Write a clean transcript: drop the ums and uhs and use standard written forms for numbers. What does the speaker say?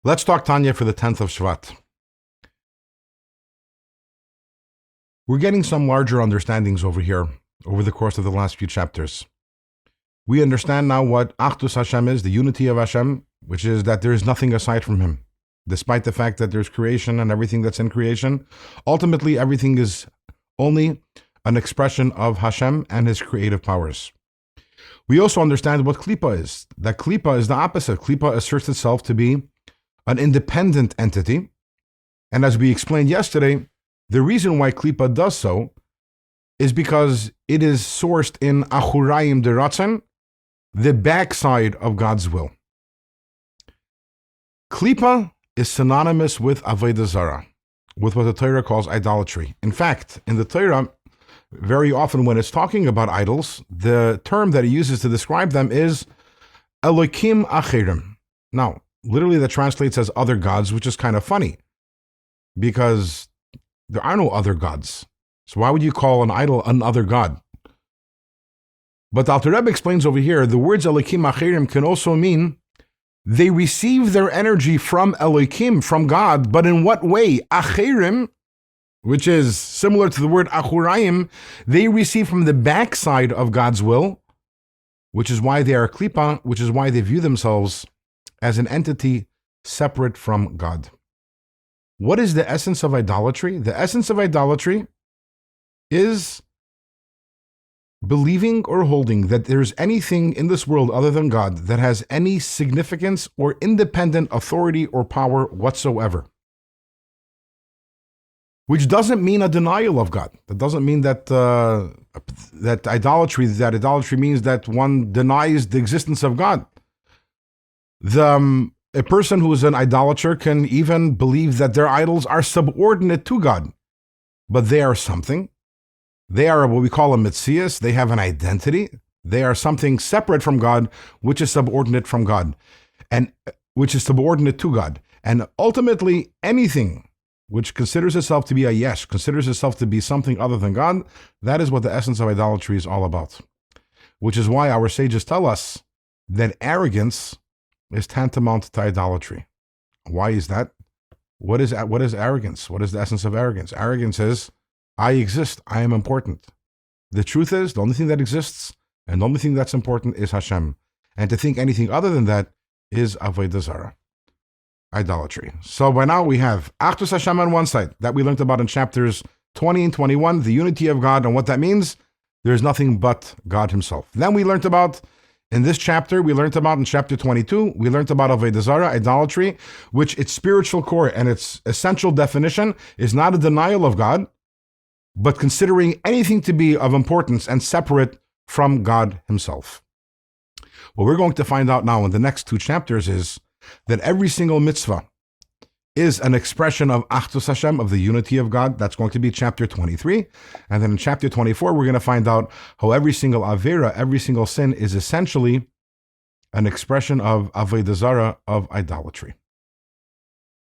Let's talk Tanya for the 10th of Shevat. We're getting some larger understandings over here over the course of the last few chapters. We understand now what Achdus Hashem is, the unity of Hashem, which is that there is nothing aside from Him. Despite the fact that there's creation and everything that's in creation, ultimately everything is only an expression of Hashem and His creative powers. We also understand what Klipa is. That Klipa is the opposite. Klipa asserts itself to be an independent entity. And as we explained yesterday, the reason why Klipa does so is because it is sourced in Achurayim Deratzen, the backside of God's will. Klipa is synonymous with Avodah Zarah, with what the Torah calls idolatry. In fact, in the Torah, very often when it's talking about idols, the term that it uses to describe them is Elokim Acherim. Now, literally that translates as other gods, which is kind of funny, because there are no other gods. So why would you call an idol another god? But the Alter Rebbe explains over here, the words Elokim Acherim can also mean they receive their energy from Elokim, from God, but in what way? Acherim, which is similar to the word Achurayim, they receive from the backside of God's will, which is why they are Klipa, which is why they view themselves as an entity separate from God. What is the essence of idolatry? The essence of idolatry is believing or holding that there's anything in this world other than God that has any significance or independent authority or power whatsoever. Which doesn't mean a denial of God. That doesn't mean that idolatry means that one denies the existence of God. A person who is an idolater can even believe that their idols are subordinate to God, but they are something. They are what we call a mitzias. They have an identity. They are something separate from God, which is subordinate from God, and which is subordinate to God. And ultimately, anything which considers itself to be a yesh, considers itself to be something other than God, that is what the essence of idolatry is all about. Which is why our sages tell us that arrogance is tantamount to idolatry. Why is that? What is arrogance? What is the essence of arrogance? Arrogance is, I exist, I am important. The truth is, the only thing that exists and the only thing that's important is Hashem. And to think anything other than that is Avodah Zarah, idolatry. So by now we have Achdus Hashem on one side, that we learned about in chapters 20 and 21, the unity of God, and what that means. There's nothing but God Himself. Then we learned about, in this chapter, we learned about in chapter 22, we learned about Avodah Zarah, idolatry, which its spiritual core and its essential definition is not a denial of God, but considering anything to be of importance and separate from God Himself. What we're going to find out now in the next two chapters is that every single mitzvah is an expression of Achdus Hashem, of the unity of God. That's going to be chapter 23. And then in chapter 24, we're going to find out how every single avera, every single sin is essentially an expression of Avodah Zarah, of idolatry.